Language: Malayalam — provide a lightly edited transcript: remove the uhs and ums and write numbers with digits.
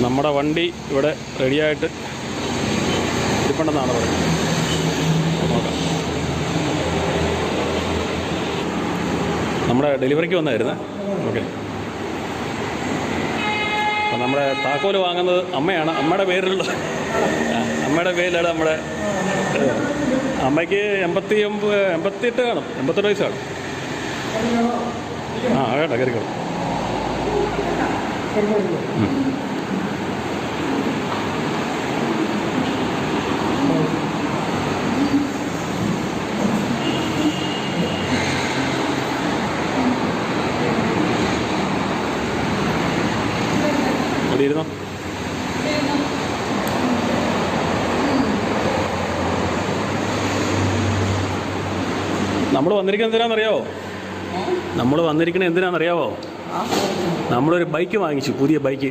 നമ്മുടെ വണ്ടി ഇവിടെ റെഡിയായിട്ട് ഇരിപ്പുണ്ടെന്നാണ് പറയുന്നത്. നോക്കാം. നമ്മുടെ ഡെലിവറിക്ക് വന്നായിരുന്നു. ഓക്കെ. അപ്പം നമ്മുടെ താക്കോല് വാങ്ങുന്നത് അമ്മയാണ്. അമ്മയുടെ പേരിലാണ് നമ്മുടെ അമ്മയ്ക്ക് 88 കാണും, 88 വയസ്സ് കാണും. കേട്ടോ കയറിക്കോളും. അവിടെ ഇരുന്നോ. നമ്മൾ വന്നിരിക്കുന്നത് എന്തിനാണെന്നറിയാവോ? നമ്മളൊരു ബൈക്ക് വാങ്ങിച്ചു, പുതിയ ബൈക്ക്.